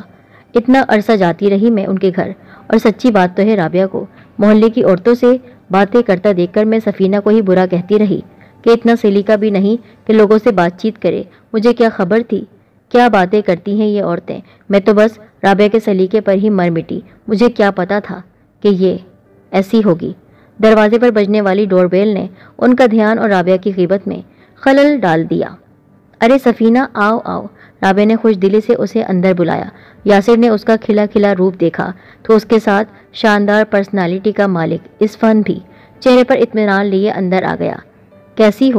اتنا عرصہ جاتی رہی میں ان کے گھر، اور سچی بات تو ہے رابعہ کو محلے کی عورتوں سے बातें करता देखकर मैं सफीना को ही बुरा कहती रही कि इतना सलीका भी नहीं कि लोगों से बातचीत करे। मुझे क्या खबर थी क्या बातें करती हैं ये औरतें। मैं तो बस राबिया के सलीके पर ही मर मिटी। मुझे क्या पता था कि ये ऐसी होगी। दरवाजे पर बजने वाली डोरबेल ने उनका ध्यान और राबिया की ग़ीबत में खलल डाल दिया। अरे सफीना, आओ आओ। राबिया ने खुश दिली से उसे अंदर बुलाया। यासिर ने उसका खिला खिला रूप देखा तो उसके साथ शानदार पर्सनालिटी का मालिक इस्फान भी चेहरे पर इत्मीनान लिए अंदर आ गया। कैसी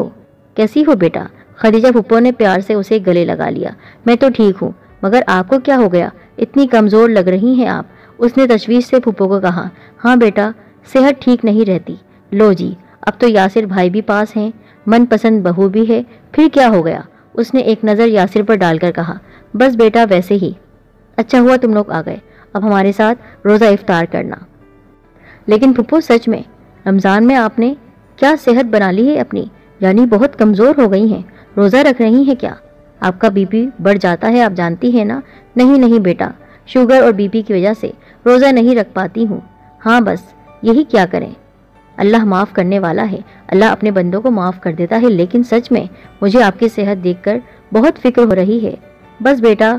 हो बेटा? खदीजा फुप्पो ने प्यार से उसे गले लगा लिया। मैं तो ठीक हूँ, मगर आपको क्या हो गया? इतनी कमज़ोर लग रही हैं आप। उसने तशवीश से फुप्पो को कहा। हाँ बेटा, सेहत ठीक नहीं रहती। लो जी, अब तो यासिर भाई भी पास हैं, मनपसंद बहू भी है, फिर क्या हो गया? उसने एक नज़र यासिर पर डालकर कहा। बस बेटा वैसे ही। अच्छा हुआ तुम लोग आ गए, अब हमारे साथ रोज़ा इफ्तार करना। लेकिन फुप्पो सच में रमज़ान में आपने क्या सेहत बना ली है अपनी? यानी बहुत कमज़ोर हो गई हैं। रोज़ा रख रही हैं क्या? आपका बीपी बढ़ जाता है, आप जानती हैं ना। नहीं नहीं बेटा, शुगर और बीपी की वजह से रोज़ा नहीं रख पाती हूँ। हाँ बस यही क्या करें, अल्लाह माफ़ करने वाला है, अल्लाह अपने बंदों को माफ़ कर देता है। लेकिन सच में मुझे आपकी सेहत देखकर बहुत फिक्र हो रही है। बस बेटा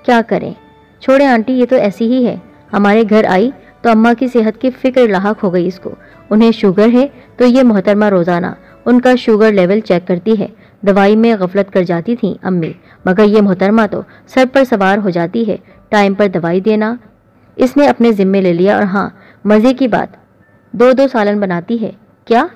क्या करें, छोड़े आंटी, ये तो ऐसी ही है। हमारे घर आई तो अम्मा की सेहत की फिक्र लाहक हो गई इसको। उन्हें शुगर है तो ये मोहतरमा रोज़ाना उनका शुगर लेवल चेक करती है। दवाई में गफलत कर जाती थी अम्मी, मगर ये मोहतरमा तो सर पर सवार हो जाती है। टाइम पर दवाई देना इसने अपने ज़िम्मे ले लिया। और हाँ, मज़े की बात, 2-2 सालन बनाती है। क्या?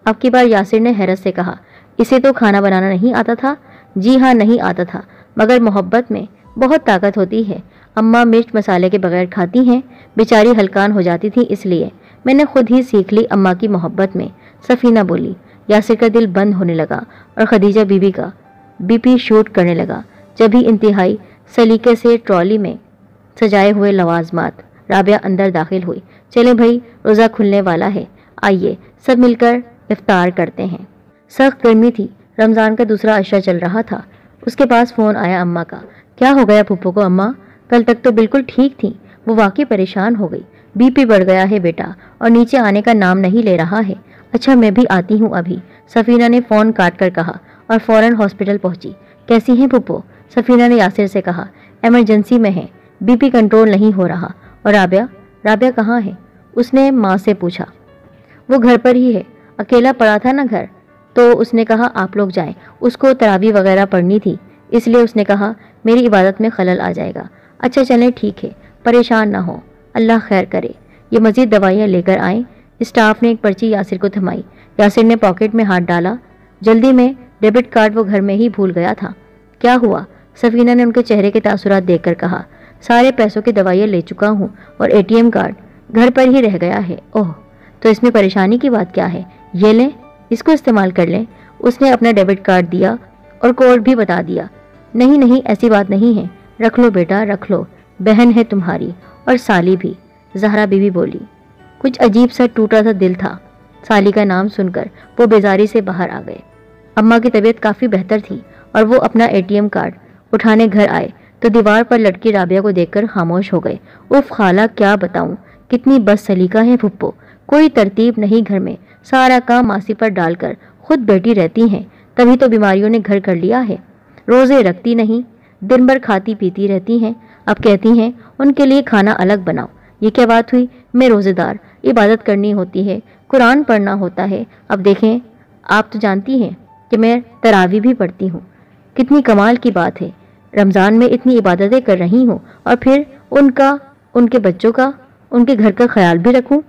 अब की बार यासिर ने हैरत से कहा। इसे तो खाना बनाना नहीं आता था? जी हाँ नहीं आता था, मगर मोहब्बत में बहुत ताकत होती है। अम्मा मिर्च मसाले के बगैर खाती हैं, बेचारी हलकान हो जाती थी, इसलिए मैंने खुद ही सीख ली अम्मा की मोहब्बत में। सफीना बोली। यासिर का दिल बंद होने लगा और खदीजा बीबी का बीपी शूट करने लगा। जब भी इंतहाई सलीके से ट्रॉली में सजाए हुए लवाजमात राबिया अंदर दाखिल हुई। चले भाई, रोज़ा खुलने वाला है, आइए सब मिलकर इफ्तार करते हैं। सख्त गर्मी थी, रमज़ान का दूसरा अशरा चल रहा था। उसके पास फ़ोन आया अम्मा का। क्या हो गया फूफो को अम्मा? कल तक तो बिल्कुल ठीक थी, वो वाकई परेशान हो गई। बीपी बढ़ गया है बेटा और नीचे आने का नाम नहीं ले रहा है। अच्छा मैं भी आती हूँ अभी, सफीना ने फ़ोन काट कर कहा और फ़ौरन हॉस्पिटल पहुंची। कैसी हैं फूफो? सफीना ने यासिर से कहा। एमरजेंसी में है, बीपी कंट्रोल नहीं हो रहा। और राबिया कहाँ है? उसने माँ से पूछा। वो घर पर ही है, अकेला पड़ा था ना घर, तो उसने कहा आप लोग जाएं, उसको तरावी वगैरह पढ़नी थी, इसलिए उसने कहा मेरी इबादत में खलल आ जाएगा। अच्छा चलें ठीक है, परेशान ना हो, अल्लाह खैर करे। ये मज़ीद दवाइयाँ लेकर आएँ। स्टाफ ने एक पर्ची यासिर को थमाई। यासिर ने पॉकेट में हाथ डाला। जल्दी में डेबिट कार्ड वो घर में ही भूल गया था। क्या हुआ? सफीना ने उनके चेहरे के तासुरात देखकर कहा। सारे पैसों की दवाइयाँ ले चुका हूँ और एटीएम कार्ड घर पर ही रह गया है। ओह, तो इसमें परेशानी की बात क्या है? ये लें, इसको इस्तेमाल कर लें। उसने अपना डेबिट कार्ड दिया और कोड भी बता दिया। नहीं नहीं, ऐसी बात नहीं है, रख लो बेटा रख लो, बहन है तुम्हारी और साली भी, जहरा बीबी बोली। कुछ अजीब सा टूटा सा दिल था। साली का नाम सुनकर वो बेजारी से बाहर आ गए। अम्मा की तबीयत काफ़ी बेहतर थी और वो अपना एटीएम कार्ड उठाने घर आए तो दीवार पर लटकी राबिया को देखकर खामोश हो गए। उफ खाला, क्या बताऊं, कितनी बस सलीका है फुप्पो, कोई तरतीब नहीं घर में, सारा काम मासी पर डालकर खुद बैठी रहती हैं, तभी तो बीमारियों ने घर कर लिया है। रोज़े रखती नहीं, दिन भर खाती पीती रहती हैं, अब कहती हैं उनके लिए खाना अलग बनाओ। ये क्या बात हुई? मैं रोज़ेदार, इबादत करनी होती है, कुरान पढ़ना होता है। अब देखें, आप तो जानती हैं कि मैं तरावी भी पढ़ती हूँ। कितनी कमाल की बात है, रमज़ान में इतनी इबादतें कर रही हूँ और फिर उनका, उनके बच्चों का, उनके घर का ख्याल भी रखूँ।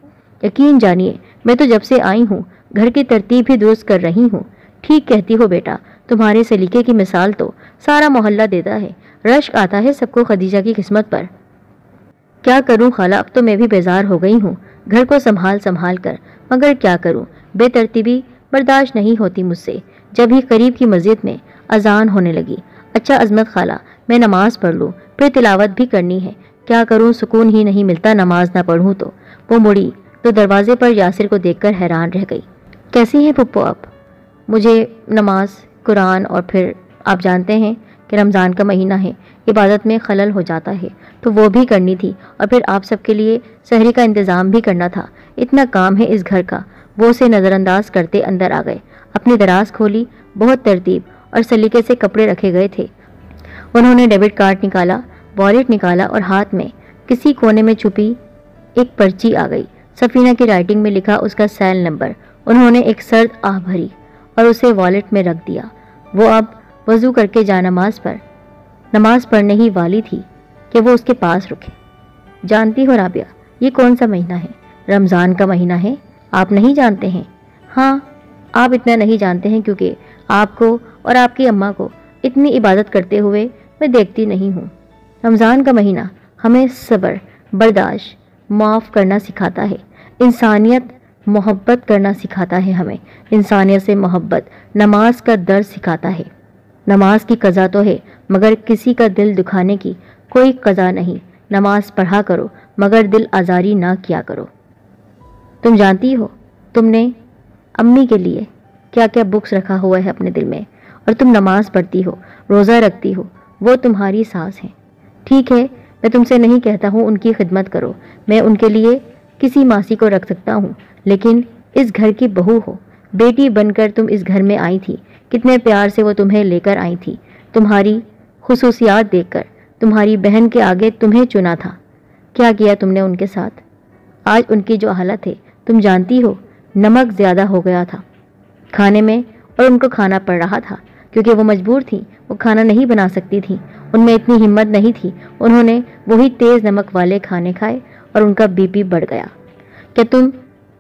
यकीन जानिए, मैं तो जब से आई हूँ घर की तरतीब भी दुरुस्त कर रही हूँ। ठीक कहती हो बेटा, तुम्हारे सलीके की मिसाल तो सारा मोहल्ला देता है। रश्क आता है सबको खदीजा की किस्मत पर। क्या करूं खाला, अब तो मैं भी बेजार हो गई हूँ घर को संभाल कर, मगर क्या करूं, बेतरतीबी बर्दाश्त नहीं होती मुझसे। जब ही करीब की मस्जिद में अजान होने लगी। अच्छा अजमत खाला, मैं नमाज पढ़ लूँ, फिर तिलावत भी करनी है। क्या करूं, सुकून ही नहीं मिलता नमाज ना पढ़ूं तो। वो मुड़ी तो दरवाजे पर यासिर को देखकर हैरान रह गई। कैसी हैं पुप्पो आप? मुझे नमाज, कुरान और फिर आप जानते हैं कि रमज़ान का महीना है, इबादत में खलल हो जाता है, तो वो भी करनी थी और फिर आप सबके लिए सहरी का इंतज़ाम भी करना था। इतना काम है इस घर का, وہ اسے نظر انداز کرتے اندر آ گئے۔ اپنی دراز کھولی، بہت ترتیب اور سلیقے سے کپڑے رکھے گئے تھے۔ انہوں نے ڈیبٹ کارڈ نکالا، والیٹ نکالا اور ہاتھ میں کسی کونے میں چھپی ایک پرچی آ گئی۔ سفینہ کی رائٹنگ میں لکھا اس کا سیل نمبر۔ انہوں نے ایک سرد آہ بھری اور اسے والیٹ میں رکھ دیا۔ وہ اب وضو کر کے نماز پڑھنے ہی والی تھی کہ وہ اس کے پاس رکے۔ جانتی ہو رابعہ، یہ کون سا مہینہ ہے؟ رمضان کا مہینہ ہے۔ آپ نہیں جانتے ہیں؟ ہاں، آپ اتنا نہیں جانتے ہیں کیونکہ آپ کو اور آپ کی اماں کو اتنی عبادت کرتے ہوئے میں دیکھتی نہیں ہوں۔ رمضان کا مہینہ ہمیں صبر، برداشت، معاف کرنا سکھاتا ہے، انسانیت، محبت کرنا سکھاتا ہے ہمیں، انسانیت سے محبت، نماز کا درس سکھاتا ہے۔ نماز کی قضا تو ہے مگر کسی کا دل دکھانے کی کوئی قضا نہیں۔ نماز پڑھا کرو مگر دل آزاری نہ کیا کرو۔ تم جانتی ہو تم نے امی کے لیے کیا کیا بکس رکھا ہوا ہے اپنے دل میں، اور تم نماز پڑھتی ہو، روزہ رکھتی ہو، وہ تمہاری ساس ہیں۔ ٹھیک ہے، میں تم سے نہیں کہتا ہوں ان کی خدمت کرو، میں ان کے لیے کسی ماسی کو رکھ سکتا ہوں، لیکن اس گھر کی بہو ہو، بیٹی بن کر تم اس گھر میں آئی تھی، کتنے پیار سے وہ تمہیں لے کر آئی تھی، تمہاری خصوصیات دیکھ کر، تمہاری بہن کے آگے تمہیں چنا تھا۔ کیا کیا تم نے ان کے ساتھ؟ آج ان کی جو حالت ہے تم جانتی ہو، نمک زیادہ ہو گیا تھا کھانے میں اور ان کو کھانا پڑ رہا تھا کیونکہ وہ مجبور تھی، وہ کھانا نہیں بنا سکتی تھی، ان میں اتنی ہمت نہیں تھی، انہوں نے وہی تیز نمک والے کھانے کھائے اور ان کا بی پی بڑھ گیا۔ کیا تم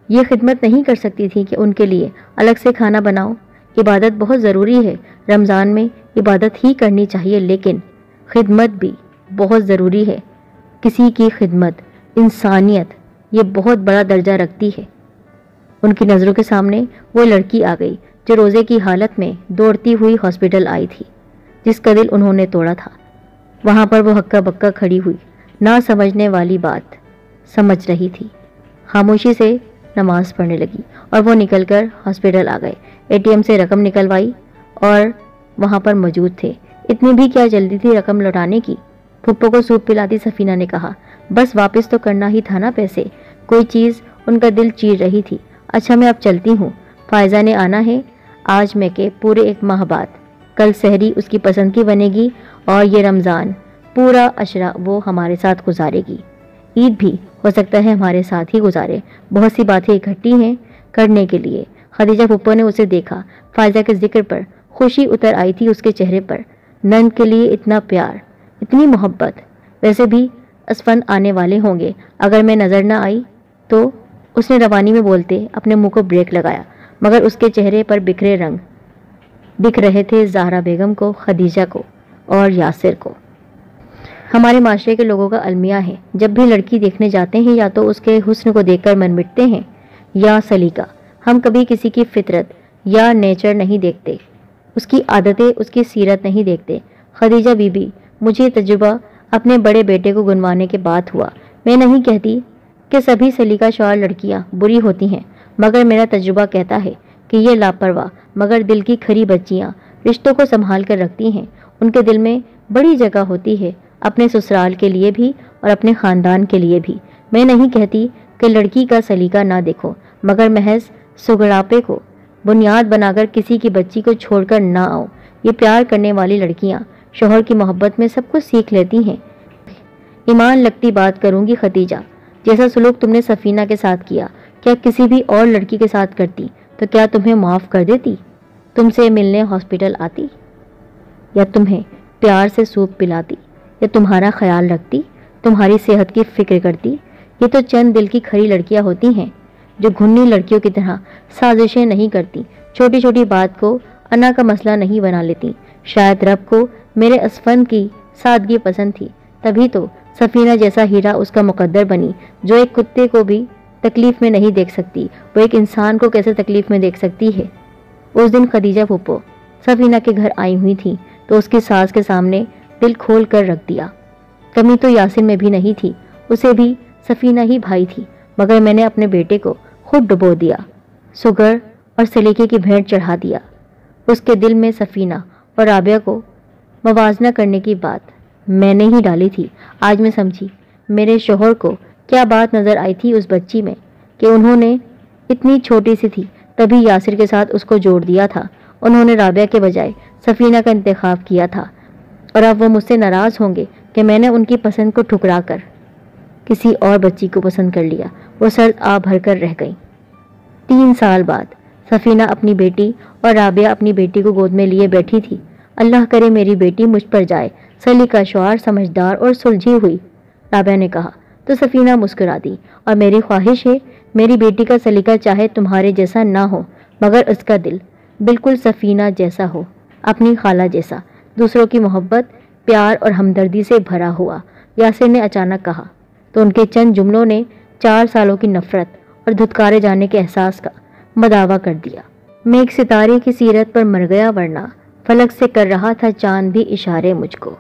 یہ خدمت نہیں کر سکتی تھی کہ ان کے لیے الگ سے کھانا بناؤ؟ عبادت بہت ضروری ہے، رمضان میں عبادت ہی کرنی چاہیے، لیکن خدمت بھی بہت ضروری ہے۔ کسی کی خدمت، انسانیت، یہ بہت بڑا درجہ رکھتی ہے۔ ان کی نظروں کے سامنے وہ لڑکی آ گئی جو روزے کی حالت میں دوڑتی ہوئی ہاسپٹل آئی تھی، جس کا دل انہوں نے توڑا تھا۔ وہاں پر وہ ہکا بکا کھڑی ہوئی، نہ سمجھنے والی بات سمجھ رہی تھی، خاموشی سے نماز پڑھنے لگی اور وہ نکل کر ہاسپٹل آ گئے، اے ٹی ایم سے رقم نکلوائی اور وہاں پر موجود تھے۔ اتنی بھی کیا جلدی تھی رقم لوٹانے کی؟ پھپھو کو سوپ پلاتی سفینہ نے کہا، بس واپس تو کرنا ہی تھا نا پیسے۔ کوئی چیز ان کا دل چیر رہی تھی۔ اچھا میں اب چلتی ہوں، فائزہ نے آنا ہے آج میں کے پورے 1 ماہ بعد، کل سحری اس کی پسند کی بنے گی اور یہ رمضان پورا عشرہ وہ ہمارے ساتھ گزارے گی، عید بھی ہو سکتا ہے ہمارے ساتھ ہی گزارے۔ بہت سی باتیں اکٹھی ہیں کرنے کے لیے۔ خدیجہ پھپھو نے اسے دیکھا، فائزہ کے ذکر پر خوشی اتر آئی تھی اس کے چہرے پر، نند کے لیے اتنا پیار، اتنی محبت۔ ویسے بھی اسفن آنے والے ہوں گے، اگر میں نظر نہ آئی تو، اس نے روانی میں بولتے اپنے منہ کو بریک لگایا، مگر اس کے چہرے پر بکھرے رنگ دکھ رہے تھے زہرا بیگم کو، خدیجہ کو اور یاسر کو۔ ہمارے معاشرے کے لوگوں کا المیہ ہے، جب بھی لڑکی دیکھنے جاتے ہیں یا تو اس کے حسن کو دیکھ کر من مٹتے ہیں یا سلیقہ۔ ہم کبھی کسی کی فطرت یا نیچر نہیں دیکھتے، اس کی عادتیں، اس کی سیرت نہیں دیکھتے۔ خدیجہ بی بی، مجھے تجربہ اپنے بڑے بیٹے کو گنوانے کے بعد ہوا۔ میں نہیں کہتی کہ سبھی سلیقہ شعار لڑکیاں بری ہوتی ہیں، مگر میرا تجربہ کہتا ہے کہ یہ لاپرواہ مگر دل کی کھری بچیاں رشتوں کو سنبھال کر رکھتی ہیں، ان کے دل میں بڑی جگہ ہوتی ہے، اپنے سسرال کے لیے بھی اور اپنے خاندان کے لیے بھی۔ میں نہیں کہتی کہ لڑکی کا سلیقہ نہ دیکھو، مگر محض سگڑاپے کو بنیاد بنا کر کسی کی بچی کو چھوڑ کر نہ آؤ۔ یہ پیار کرنے والی لڑکیاں شوہر کی محبت میں سب کچھ سیکھ لیتی ہیں۔ ایمان لگتی بات کروں گی خدیجہ، جیسا سلوک تم نے سفینہ کے ساتھ کیا، کیا کسی بھی اور لڑکی کے ساتھ کرتی تو کیا تمہیں معاف کر دیتی؟ تم سے ملنے ہاسپٹل آتی، یا تمہیں پیار سے سوپ پلاتی، یا تمہارا خیال رکھتی، تمہاری صحت کی فکر کرتی؟ یہ تو چند دل کی کھری لڑکیاں ہوتی ہیں جو گھنی لڑکیوں کی طرح سازشیں نہیں کرتی، چھوٹی چھوٹی بات کو انا کا مسئلہ نہیں بنا لیتی۔ شاید رب کو میرے اسفن کی سادگی پسند تھی، تبھی تو سفینہ جیسا ہیرا اس کا مقدر بنی، جو ایک کتے کو بھی تکلیف میں نہیں دیکھ سکتی، وہ ایک انسان کو کیسے تکلیف میں دیکھ سکتی ہے۔ اس دن خدیجہ پھپھو سفینہ کے گھر آئی ہوئی تھی تو اس کی ساس کے سامنے دل کھول کر رکھ دیا۔ کمی تو یاسر میں بھی نہیں تھی، اسے بھی سفینہ ہی بھائی تھی، مگر میں نے اپنے بیٹے کو خود ڈبو دیا، سگر اور سلیقے کی بھیٹ چڑھا دیا۔ اس کے دل میں سفینہ اور رابعہ کو موازنہ کرنے کی بات میں نے ہی ڈالی تھی۔ آج میں سمجھی میرے شوہر کو کیا بات نظر آئی تھی اس بچی میں کہ انہوں نے اتنی چھوٹی سی تھی تبھی یاسر کے ساتھ اس کو جوڑ دیا تھا۔ انہوں نے رابعہ کے بجائے سفینہ کا انتخاب کیا تھا، اور اب وہ مجھ سے ناراض ہوں گے کہ میں نے ان کی پسند کو ٹھکرا کر کسی اور بچی کو پسند کر لیا۔ وہ سرد آ بھر کر رہ گئی۔ 3 سال بعد سفینہ اپنی بیٹی اور رابعہ اپنی بیٹی کو گود میں لیے بیٹھی تھی۔ اللہ کرے میری بیٹی مجھ پر جائے، سلیقہ شعار، سمجھدار اور سلجھی ہوئی، رابعہ نے کہا تو سفینہ مسکرا دی۔ اور میری خواہش ہے میری بیٹی کا سلیقہ چاہے تمہارے جیسا نہ ہو، مگر اس کا دل بالکل سفینہ جیسا ہو، اپنی خالہ جیسا، دوسروں کی محبت، پیار اور ہمدردی سے بھرا ہوا، یاسر نے اچانک کہا تو ان کے چند جملوں نے 4 سالوں کی نفرت اور دھتکارے جانے کے احساس کا مداوا کر دیا۔ میں ایک ستارے کی سیرت پر مر گیا، ورنہ فلک سے کر رہا تھا چاند بھی اشارے مجھ کو۔